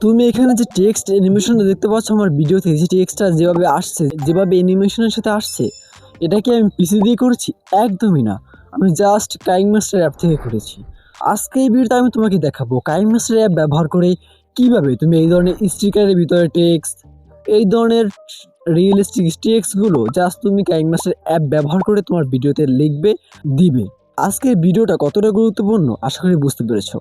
তুমি এখানে যে টেক্সট অ্যানিমেশনটা দেখতে পাচ্ছ আমার ভিডিও থেকে, যে টেক্সটটা যেভাবে আসছে, যেভাবে অ্যানিমেশনের সাথে আসছে, এটা কি আমি পিসি দিয়ে করেছি? একদমই না। আমি জাস্ট কাইনমাস্টার অ্যাপ থেকে করেছি। আজকে এই ভিডিওতে আমি তোমাকে দেখাবো কাইনমাস্টার অ্যাপ ব্যবহার করে কিভাবে তুমি এই ধরনের স্টিকারের ভিতরে টেক্সট, এই ধরনের রিয়েলিস্টিক টেক্সটগুলো জাস্ট তুমি কাইনমাস্টার অ্যাপ ব্যবহার করে তোমার ভিডিওতে লিখবে, দিবে। আজকের ভিডিওটা কতটা গুরুত্বপূর্ণ আশা করি বুঝতে পেরেছো।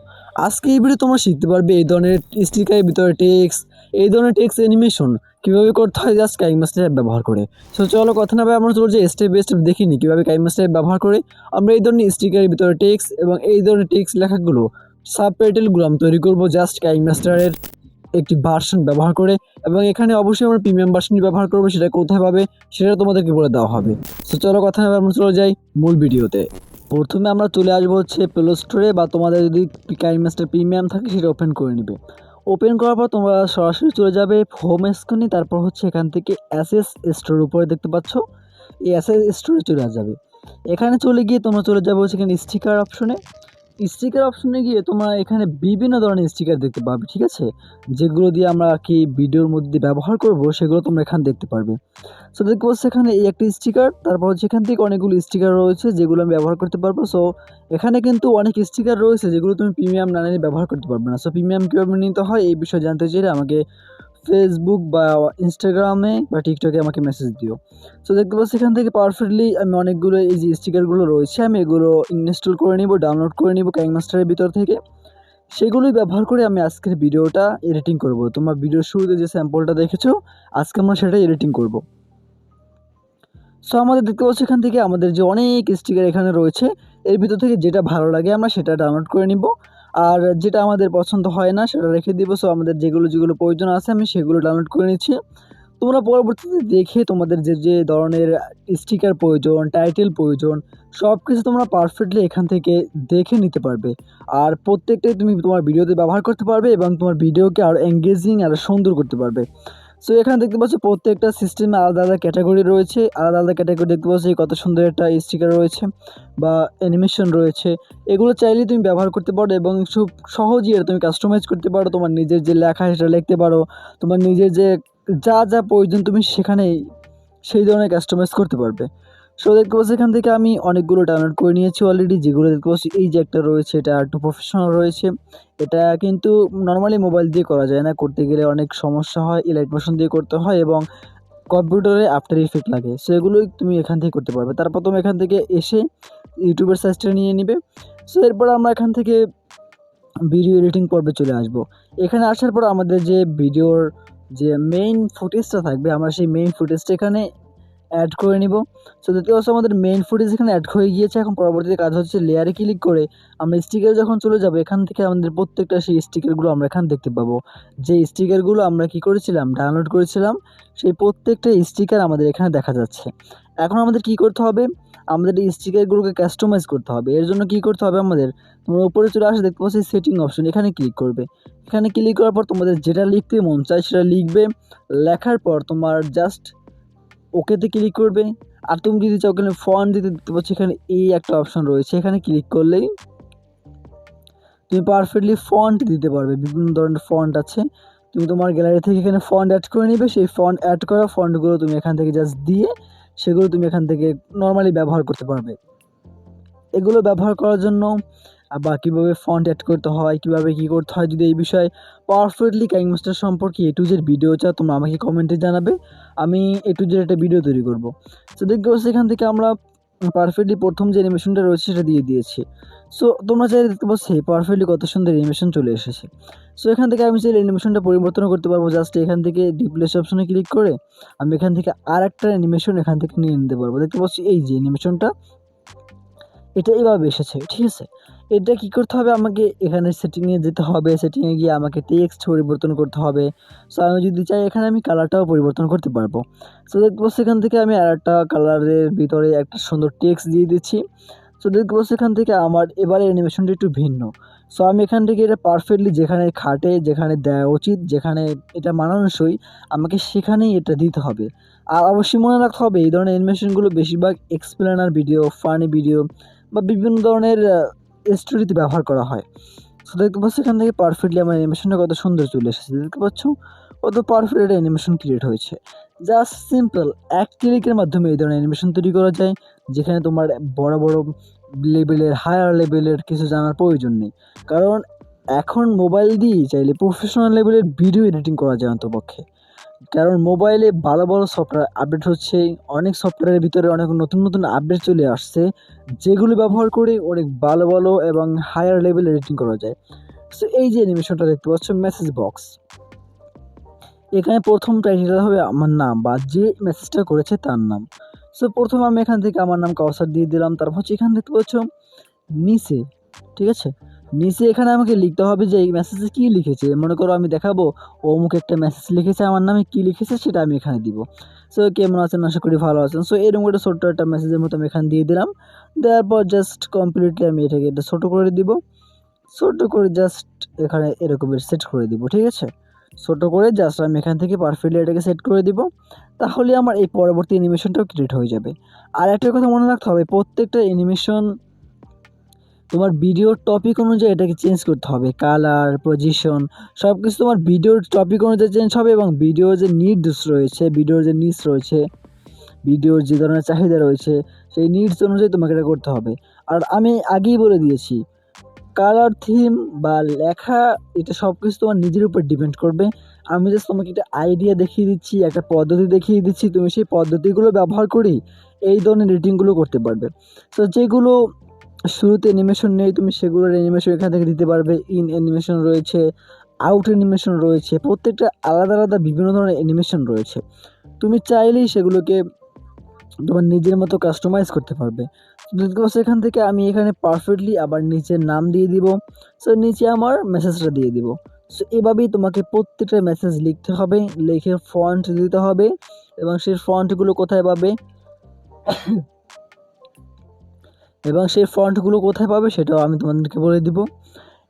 আজকে এই ভিডিও তোমরা শিখতে পারবে এই ধরনের স্টিকারের ভিতরে টেক্সট, এই ধরনের টেক্সট অ্যানিমেশন কীভাবে করতে হয় জাস্ট কাইনমাস্টার অ্যাপ ব্যবহার করে। সো চলো কথা না বলে আমরা চলো যে স্টেপ বাই স্টেপ দেখিনি কীভাবে কাইনমাস্টার অ্যাপ ব্যবহার করে আমরা এই ধরনের স্টিকারের ভিতরে টেক্সট এবং এই ধরনের টেক্সট লেখাগুলো, সাবটাইটেলগুলো আমি তৈরি করবো জাস্ট কাইনমাস্টারের একটি ভার্সন ব্যবহার করে। এবং এখানে অবশ্যই আমরা প্রিমিয়াম ভার্সনটি ব্যবহার করবো, সেটা কোথায় পাবে সেটা তোমাদেরকে বলে দেওয়া হবে। সো চলো কথা না বলে আমরা চলে যাই মূল ভিডিওতে। প্রথমে আমরা চলে আসবো হচ্ছে প্লে স্টোরে, বা তোমাদের যদি কাইনমাস্টার প্রিমিয়াম থাকে সেটা ওপেন করে নিবে। ওপেন করার পর তোমরা সরাসরি চলে যাবে হোম স্ক্রিনে, তারপর হচ্ছে এখান থেকে অ্যাসেস স্টোর উপরে দেখতে পাচ্ছ, এই অ্যাসেস স্টোরে চলে যাবে। এখানে চলে গিয়ে তোমরা চলে যাবে হচ্ছে এখানে স্টিকার অপশনে। স্টিকার অপশনে গিয়ে তোমরা এখানে বিভিন্ন ধরনের স্টিকার দেখতে পাবে, ঠিক আছে, যেগুলো দিয়ে আমরা কি ভিডিওর মধ্যে ব্যবহার করব সেগুলো তোমরা এখানে দেখতে পারবে। সো দেখতে পাচ্ছ এখানে এই একটি স্টিকার, তারপর হচ্ছে এখান থেকে অনেকগুলো স্টিকার রয়েছে যেগুলো আমি ব্যবহার করতে পারবো। সো এখানে কিন্তু অনেক স্টিকার রয়েছে যেগুলো তুমি প্রিমিয়াম না নিলে ব্যবহার করতে পারবে না। সো প্রিমিয়াম কীভাবে নিতে হয় এই বিষয়ে জানতে চাইলে আমাকে ফেসবুক বা ইনস্টাগ্রামে বা টিকটকে আমাকে মেসেজ দিও। সো দেখতে পাচ্ছি এখান থেকে পারফেক্টলি আমি অনেকগুলো এই যে স্টিকারগুলো রয়েছে আমি এগুলো ইনস্টল করে নিব, ডাউনলোড করে নিব কাইনমাস্টারের ভিতর থেকে। সেগুলোই ব্যবহার করে আমি আজকের ভিডিওটা এডিটিং করব। তোমরা ভিডিওর শুরুতে যে স্যাম্পলটা দেখেছো, আজকে আমরা সেটাই এডিটিং করব। সো আমাদের দেখতে পাচ্ছি এখান থেকে আমাদের যে অনেক স্টিকার এখানে রয়েছে, এর ভিতর থেকে যেটা ভালো লাগে আমরা সেটা ডাউনলোড করে নিব, আর যেটা আমাদের পছন্দ হয় না সেটা রেখে দিব। সো আমাদের যেগুলো যেগুলো প্রয়োজন আছে আমি সেগুলো ডাউনলোড করে নিচ্ছি। তোমরা পরবর্তীতে দেখে তোমাদের যে যে ধরনের স্টিকার প্রয়োজন, টাইটেল প্রয়োজন, সব কিছু তোমরা পারফেক্টলি এখান থেকে দেখে নিতে পারবে। আর প্রত্যেকটাই তুমি তোমার ভিডিওতে ব্যবহার করতে পারবে এবং তোমার ভিডিওকে আরও এঙ্গেজিং আরও সুন্দর করতে পারবে। সো এখানে দেখতে পাচ্ছ প্রত্যেকটা সিস্টেমে আলাদা আলাদা ক্যাটাগরি রয়েছে, আলাদা আলাদা ক্যাটাগরি দেখতে পাচ্ছ কত সুন্দর একটা স্টিকার রয়েছে বা অ্যানিমেশন রয়েছে। এগুলো চাইলেই তুমি ব্যবহার করতে পারো এবং খুব সহজেই এটা তুমি কাস্টমাইজ করতে পারো। তোমার নিজের যে লেখা সেটা লিখতে পারো, তোমার নিজের যে যা যা প্রয়োজন তুমি সেখানেই সেই ধরনের কাস্টমাইজ করতে পারবে। সো দেখতে পাচ্ছি এখান থেকে আমি অনেকগুলো ডাউনলোড করে নিয়েছি অলরেডি, যেগুলো দেখতে পাচ্ছি এই যে একটা রয়েছে এটা একটু প্রফেশনাল রয়েছে। এটা কিন্তু নর্মালি মোবাইল দিয়ে করা যায় না, করতে গেলে অনেক সমস্যা হয়, ইলাইট মোশন দিয়ে করতে হয় এবং কম্পিউটারে আফটার ইফেক্ট লাগে। সো এগুলোই তুমি এখান থেকে করতে পারবে। তারপর তুমি এখান থেকে এসে ইউটিউবের সাইজটা নিয়ে নিবে। সো এরপর আমরা এখান থেকে ভিডিও এডিটিং পর্বে চলে আসব। এখানে আসার পর আমাদের যে ভিডিওর যে মেইন ফুটেজটা থাকবে আমরা সেই মেইন ফুটেজটা এখানে অ্যাড করে নিব। সো দেখতে পাচ্ছ আমাদের মেইন ফুটেজ এখানে অ্যাড হয়ে গিয়েছে। এখন পরবর্তীতে কাজ হচ্ছে লেয়ারে ক্লিক করে আমরা স্টিকার যখন চলে যাব এখান থেকে আমাদের প্রত্যেকটা সেই স্টিকারগুলো আমরা এখানে দেখতে পাবো। যে স্টিকারগুলো আমরা কি করেছিলাম, ডাউনলোড করেছিলাম, সেই প্রত্যেকটা স্টিকার আমাদের এখানে দেখা যাচ্ছে। এখন আমাদের কি করতে হবে, আমাদের এই স্টিকারগুলোকে কাস্টমাইজ করতে হবে। এর জন্য কি করতে হবে আমাদের, তোমরা উপরে চলে আসে দেখতে পাচ্ছি সেটিং অপশন, এখানে ক্লিক করবে। এখানে ক্লিক করার পর তোমাদের যেটা লিখতে মন চায় সেটা লিখবে। লেখার পর তোমার জাস্ট ওকেতে ক্লিক করবে। আর তুমি যদি চাও এখানে ফন্ট দিতে দেখতে পাচ্ছ এখানে এই একটা অপশন রয়েছে, এখানে ক্লিক করলেই তুমি পারফেক্টলি ফন্ট দিতে পারবে। বিভিন্ন ধরনের ফন্ট আছে, তুমি তোমার গ্যালারি থেকে এখানে ফন্ট অ্যাড করে নিবে। সেই ফন্ট অ্যাড করা ফন্টগুলো তুমি এখান থেকে জাস্ট দিয়ে সেগুলো তুমি এখান থেকে নর্মালি ব্যবহার করতে পারবে। এগুলো ব্যবহার করার জন্য বা কীভাবে ফন্ট অ্যাড করতে হয়, কীভাবে কী করতে হয়, যদি এই বিষয়ে পারফেক্টলি কাইনমাস্টার সম্পর্কে এ টু জেড ভিডিও চাও তোমরা আমাকে কমেন্টে জানাবে, আমি এ টু জেড একটা ভিডিও তৈরি করব। সো দেখতে পাচ্ছি এখান থেকে আমরা পারফেক্টলি প্রথম যে অ্যানিমেশনটা রয়েছে সেটা দিয়ে দিয়েছি। সো তোমরা চাইলে দেখতে পাচ্ছ পারফেক্টলি কত সুন্দর অ্যানিমেশন চলে এসেছে। সো এখান থেকে আমি চাইলে অ্যানিমেশনটা পরিবর্তন করতে পারবো। জাস্ট এখান থেকে ডিপ্লেস অপশনে ক্লিক করে আমি এখান থেকে আর একটা অ্যানিমেশন এখান থেকে নিয়ে নিতে পারবো। দেখতে পাচ্ছি এই যে অ্যানিমেশনটা এটা এইভাবে এসেছে, ঠিক আছে। এটা কী করতে হবে, আমাকে এখানে সেটিংয়ে যেতে হবে, সেটিংয়ে গিয়ে আমাকে টেক্সট পরিবর্তন করতে হবে। সো আমি যদি চাই এখানে আমি কালারটাও পরিবর্তন করতে পারবো। সো দেখতে পাচ্ছি এখান থেকে আমি আরেকটা কালারের ভিতরে একটা সুন্দর টেক্সট দিয়ে দিচ্ছি। সো দেখতে পাচ্ছি এখান থেকে আমার এবারে অ্যানিমেশনটা একটু ভিন্ন। সো আমি এখান থেকে এটা পারফেক্টলি যেখানে খাটে, যেখানে দেওয়া উচিত, যেখানে এটা মানানসই আমাকে সেখানেই এটা দিতে হবে। আর অবশ্যই মনে রাখতে হবে এই ধরনের অ্যানিমেশনগুলো বেশিরভাগ এক্সপ্লেনার ভিডিও, ফানি ভিডিও বা বিভিন্ন ধরনের স্টোরিতে ব্যবহার করা হয়। সো দেখতে পাচ্ছ এখান থেকে পারফেক্টলি আমার অ্যানিমেশনটা কত সুন্দর চলে এসেছে, দেখতে পাচ্ছ কত পারফেক্ট একটা অ্যানিমেশন ক্রিয়েট হয়েছে। জাস্ট সিম্পল এক ক্লিকের মাধ্যমে এই ধরনের অ্যানিমেশন তৈরি করা যায়, যেখানে তোমার বড় বড় লেভেলের হায়ার লেভেলের কিছু জানার প্রয়োজন নেই, কারণ এখন মোবাইল দিয়েই চাইলে প্রফেশনাল লেভেলের ভিডিও এডিটিং করা যায় অন্তপক্ষে। কারণ মোবাইলে ভালো ভালো সফটওয়্যার আপডেট হচ্ছে, অনেক সফটওয়্যারের ভিতরে অনেক নতুন নতুন আপডেট চলে আসছে, যেগুলো ব্যবহার করে অনেক ভালো ভালো এবং হায়ার লেভেল এডিটিং করা যায়। সো এই যে অ্যানিমেশনটা দেখতে পাচ্ছ মেসেজ বক্স, এখানে প্রথম টাইটেল হবে আমার নাম বা যে মেসেজটা করেছে তার নাম। সো প্রথম আমি এখান থেকে আমার নাম কাউসার দিয়ে দিলাম। তারপর হচ্ছে এখানে দেখতে পাচ্ছ নিচে, ঠিক আছে, নিচে এখানে আমাকে লিখতে হবে যে এই মেসেজে কী লিখেছে। মনে করো আমি দেখাবো অমুক একটা মেসেজ লিখেছে, আমার নামে কী লিখেছে সেটা আমি এখানে দিব। সো কেমন আছেন, আশা করি ভালো আছেন। সো এরকম একটা ছোট্ট একটা মেসেজের মতো আমি এখানে দিয়ে দিলাম। দেওয়ার পর জাস্ট কমপ্লিটলি আমি এটাকে একটা ছোটো করে দিব, ছোটো করে জাস্ট এখানে এরকমের সেট করে দিব, ঠিক আছে। ছোটো করে জাস্ট আমি এখান থেকে পারফেক্টলি এটাকে সেট করে দিব, তাহলে আমার এই পরবর্তী অ্যানিমেশনটাও ক্রিয়েট হয়ে যাবে। আর একটা কথা মনে রাখতে হবে, প্রত্যেকটা অ্যানিমেশন তোমার ভিডিওর টপিক অনুযায়ী এটাকে চেঞ্জ করতে হবে, কালার, পজিশন সব কিছু তোমার ভিডিওর টপিক অনুযায়ী চেঞ্জ হবে, এবং ভিডিওর যে নিডস রয়েছে, ভিডিওর যে নিডস রয়েছে, ভিডিওর যে ধরনের চাহিদা রয়েছে সেই নিডস অনুযায়ী তোমাকে এটা করতে হবে। আর আমি আগেই বলে দিয়েছি, কালার, থিম বা লেখা এটা সব কিছু তোমার নিজের উপর ডিপেন্ড করবে। আমি জাস্ট তোমাকে একটা আইডিয়া দেখিয়ে দিচ্ছি, একটা পদ্ধতি দেখিয়ে দিচ্ছি, তুমি সেই পদ্ধতিগুলো ব্যবহার করেই এই ধরনের এডিটিংগুলো করতে পারবে। তো যেগুলো শুরুতে অ্যানিমেশন নেই, তুমি সেগুলোর অ্যানিমেশন এখান থেকে দিতে পারবে। ইন অ্যানিমেশন রয়েছে, আউট অ্যানিমেশন রয়েছে, প্রত্যেকটা আলাদা আলাদা বিভিন্ন ধরনের অ্যানিমেশন রয়েছে। তুমি চাইলেই সেগুলোকে তোমার নিজের মতো কাস্টমাইজ করতে পারবে। দেখতে পাচ্ছ এখান থেকে আমি এখানে পারফেক্টলি আবার নিচের নাম দিয়ে দিব। সো নিচে আমার মেসেজটা দিয়ে দিব। সো এভাবেই তোমাকে প্রত্যেকটা মেসেজ লিখতে হবে, লিখে ফন্ট দিতে হবে, এবং সেই ফন্টগুলো কোথায় পাবে সেটাও আমি তোমাদেরকে বলে দিব।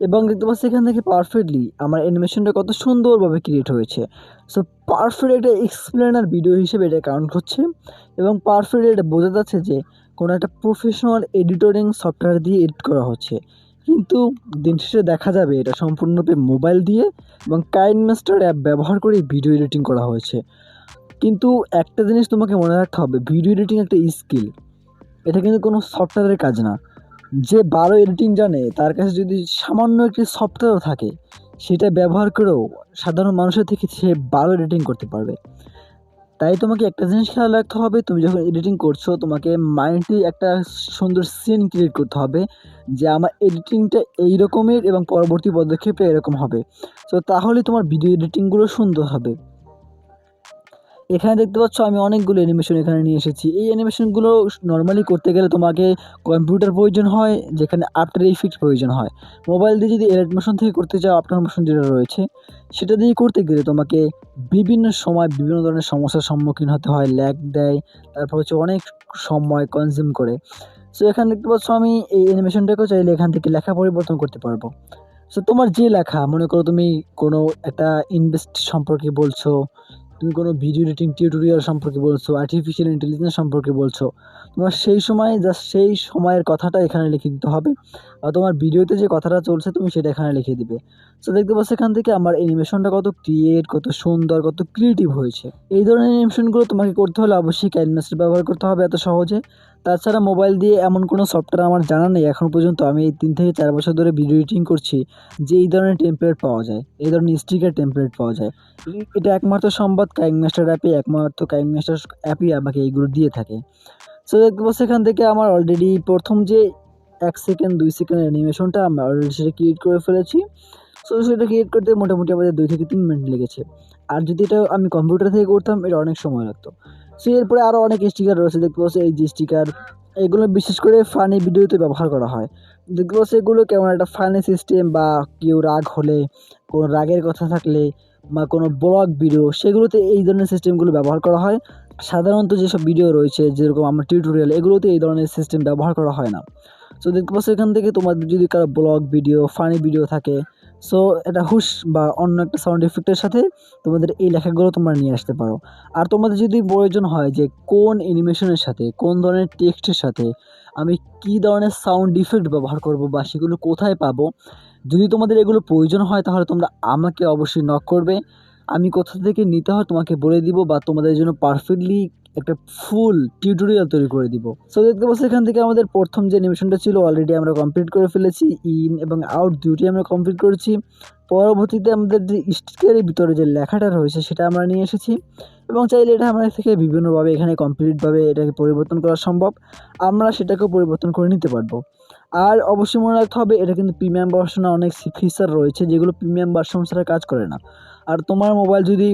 এবং দেখতে পাচ্ছি এখান থেকে পারফেক্টলি আমার অ্যানিমেশনটা কত সুন্দরভাবে ক্রিয়েট হয়েছে। সো পারফেক্ট একটা এক্সপ্লেনার ভিডিও হিসেবে এটা কাউন্ট হচ্ছে, এবং পারফেক্ট এটা বোঝা যাচ্ছে যে কোনো একটা প্রফেশনাল এডিটরিং সফটওয়্যার দিয়ে এডিট করা হচ্ছে। কিন্তু দিন শেষে দেখা যাবে এটা সম্পূর্ণরূপে মোবাইল দিয়ে এবং কাইনমাস্টার অ্যাপ ব্যবহার করে ভিডিও এডিটিং করা হয়েছে। কিন্তু একটা জিনিস তোমাকে মনে রাখতে হবে, ভিডিও এডিটিং একটা স্কিল, এটা কিন্তু কোনো সফটওয়্যারের কাজ না। যে ভালো এডিটিং জানে তার কাছে যদি সামান্য একটি সফটওয়্যারও থাকে, সেটা ব্যবহার করেও সাধারণ মানুষের থেকে সে ভালো এডিটিং করতে পারবে। তাই তোমাকে একটা জিনিস খেয়াল রাখতে হবে, তুমি যখন এডিটিং করছো তোমাকে মাইন্ডে একটা সুন্দর সিন ক্রিয়েট করতে হবে যে আমার এডিটিংটা এই রকমের এবং পরবর্তী পদক্ষেপটা এরকম হবে। তো তাহলে তোমার ভিডিও এডিটিংগুলো সুন্দর হবে। এখানে দেখতে পাচ্ছ আমি অনেকগুলো অ্যানিমেশন এখানে নিয়ে এসেছি। এই অ্যানিমেশনগুলো নর্মালি করতে গেলে তোমাকে কম্পিউটার প্রয়োজন হয়, যেখানে আফটার ইফেক্ট প্রয়োজন হয়। মোবাইল দিয়ে যদি এডিট মোশন থেকে করতে চাও, আফটার মোশন যেটা রয়েছে সেটা দিয়ে করতে গেলে তোমাকে বিভিন্ন সময় বিভিন্ন ধরনের সমস্যার সম্মুখীন হতে হয়, ল্যাগ দেয়, তারপর হচ্ছে অনেক সময় কনজিউম করে। সো এখানে দেখতে পাচ্ছ আমি এই অ্যানিমেশনটাকেও চাইলে এখান থেকে লেখা পরিবর্তন করতে পারবো। সো তোমার যে লেখা, মনে করো তুমি কোনো একটা ইনভেস্ট সম্পর্কে বলছো, তুমি কোনো ভিডিও এডিটিং টিউটোরিয়াল সম্পর্কে বলছো, আর্টিফিশিয়াল ইন্টেলিজেন্স সম্পর্কে বলছো, তোমার সেই সময় জাস্ট সেই সময়ের কথাটা এখানে লিখে দিতে হবে, বা তোমার ভিডিওতে যে কথাটা চলছে তুমি সেটা এখানে লিখে দিবে। সো দেখতে পাচ্ছ এখান থেকে আমার অ্যানিমেশনটা কত সুন্দর, কত ক্রিয়েটিভ হয়েছে। এই ধরনের অ্যানিমেশনগুলো তোমাকে করতে হলে অবশ্যই কাইনমাস্টার ব্যবহার করতে হবে এত সহজে। তাছাড়া মোবাইল দিয়ে এমন কোনো সফটওয়্যার আমার জানা নেই এখন পর্যন্ত। আমি এই 3 থেকে 4 বছর ধরে ভিডিও এডিটিং করছি যে এই ধরনের টেমপ্লেট পাওয়া যায়, এই ধরনের স্টিকার টেমপ্লেট পাওয়া যায়। এটা একমাত্র সম্বাদ কাইনমাস্টার অ্যাপে, একমাত্র কাইনমাস্টার অ্যাপই আমাকে এইগুলো দিয়ে থাকে। সো দেখতে পাচ্ছ এখান থেকে আমার অলরেডি প্রথম যে 1 সেকেন্ড 2 সেকেন্ডের অ্যানিমেশনটা আমরা অলরেডি সেটা ক্রিয়েট করে ফেলেছি। সো সেটা ক্রিয়েট করতে মোটামুটি আমাদের 2 থেকে 3 মিনিট লেগেছে। আর যদি এটা আমি কম্পিউটার থেকে করতাম এটা অনেক সময় লাগতো। সো এরপরে আরও অনেক স্টিকার রয়েছে, দেখতে পাচ্ছ এই যে স্টিকার, এগুলো বিশেষ করে ফানি ভিডিওতে ব্যবহার করা হয়। দেখতে পাচ্ছ এগুলো কেমন একটা ফানি সিস্টেম, বা কেউ রাগ হলে, কোনো রাগের কথা থাকলে, বা কোনো ব্লগ ভিডিও, সেগুলোতে এই ধরনের সিস্টেমগুলো ব্যবহার করা হয়। সাধারণত যেসব ভিডিও রয়েছে যেরকম আমার টিউটোরিয়াল, এগুলোতে এই ধরনের সিস্টেম ব্যবহার করা হয় না। সো দেখতে পাচ্ছ এখান থেকে তোমাদের যদি কারো ব্লগ ভিডিও, ফানি ভিডিও থাকে, সো এটা হুশ বা অন্য একটা সাউন্ড ইফেক্টের সাথে তোমাদের এই লেখাগুলো তোমরা নিয়ে আসতে পারো। আর তোমাদের যদি প্রয়োজন হয় যে কোন অ্যানিমেশনের সাথে, কোন ধরনের টেক্সটের সাথে আমি কী ধরনের সাউন্ড ইফেক্ট ব্যবহার করব বা সেগুলো কোথায় পাবো, যদি তোমাদের এগুলো প্রয়োজন হয় তাহলে তোমরা আমাকে অবশ্যই নক করবে। আমি কোথা থেকে নিতে হয় তোমাকে বলে দিব, বা তোমাদের জন্য পারফেক্টলি একটা ফুল টিউটোরিয়াল তৈরি করে দিব। সো দেখতে পাচ্ছ এখান থেকে আমাদের প্রথম যে অ্যানিমেশনটা ছিল অলরেডি আমরা কমপ্লিট করে ফেলেছি। ইন এবং আউট দুটি আমরা কমপ্লিট করেছি। পরবর্তীতে আমাদের যে স্টিকারের ভিতরে যে লেখাটা রয়েছে সেটা আমরা নিয়ে এসেছি, এবং চাইলে এটা আমাদের থেকে বিভিন্নভাবে এখানে কমপ্লিটভাবে এটাকে পরিবর্তন করা সম্ভব। আমরা সেটাকেও পরিবর্তন করে নিতে পারবো। আর অবশ্যই মনে রাখতে হবে এটা কিন্তু প্রিমিয়াম ভার্সনে অনেক ফিচার রয়েছে যেগুলো প্রিমিয়াম ভার্সন ছাড়া কাজ করে না। আর তোমার মোবাইল যদি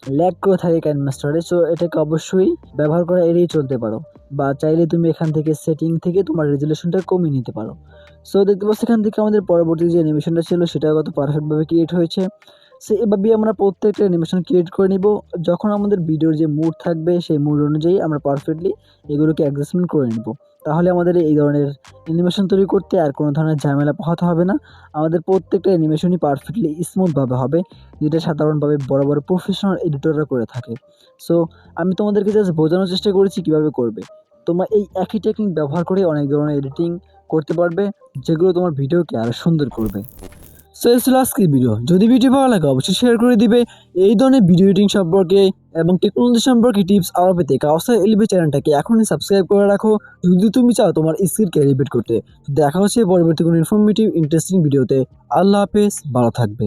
ল্যাগ করে থাকে কাইনমাস্টারে, সো এটাকে অবশ্যই ব্যবহার করা এড়িয়ে চলতে পারো, বা চাইলে তুমি এখান থেকে সেটিং থেকে তোমার রেজুলেশনটা কমিয়ে নিতে পারো। সো দেখতে পাচ্ছ এখান থেকে আমাদের পরবর্তী যে অ্যানিমেশনটা ছিল সেটা কত পারফেক্টভাবে ক্রিয়েট হয়েছে। সো এভাবেই আমরা প্রত্যেকটা অ্যানিমেশন ক্রিয়েট করে নিব। যখন আমাদের ভিডিওর যে মুড থাকবে সেই মুড অনুযায়ী আমরা পারফেক্টলি এগুলোকে অ্যাডজাস্টমেন্ট করে নিব। তাহলে আমাদের এই ধরনের অ্যানিমেশন তৈরি করতে আর কোনো ধরনের ঝামেলা পোহাতে হবে না। আমাদের প্রত্যেকটা অ্যানিমেশনই পারফেক্টলি স্মুথভাবে হবে, যেটা সাধারণভাবে বড় বড় প্রফেশনাল এডিটররা করে থাকে। সো আমি তোমাদেরকে জাস্ট বোঝানোর চেষ্টা করেছি কীভাবে করবে। তোমরা এই একই টেকনিক ব্যবহার করে অনেক ধরনের এডিটিং করতে পারবে, যেগুলো তোমার ভিডিওকে আরও সুন্দর করবে। সো এই ছিল আজকের ভিডিও। যদি ভিডিও ভালো লাগে অবশ্যই শেয়ার করে দিবে। এই ধরনের ভিডিও এডিটিং সম্পর্কে এবং টেকনোলজি সম্পর্কে টিপস আরও পেতে কাউসার এলিভেট চ্যানেলটাকে এখনই সাবস্ক্রাইব করে রাখো, যদি তুমি চাও তোমার স্কিলকে এলিভেট করতে। দেখা হচ্ছে পরবর্তী কোনো ইনফরমেটিভ ইন্টারেস্টিং ভিডিওতে। আল্লাহ হাফেজ, ভালো থাকবে।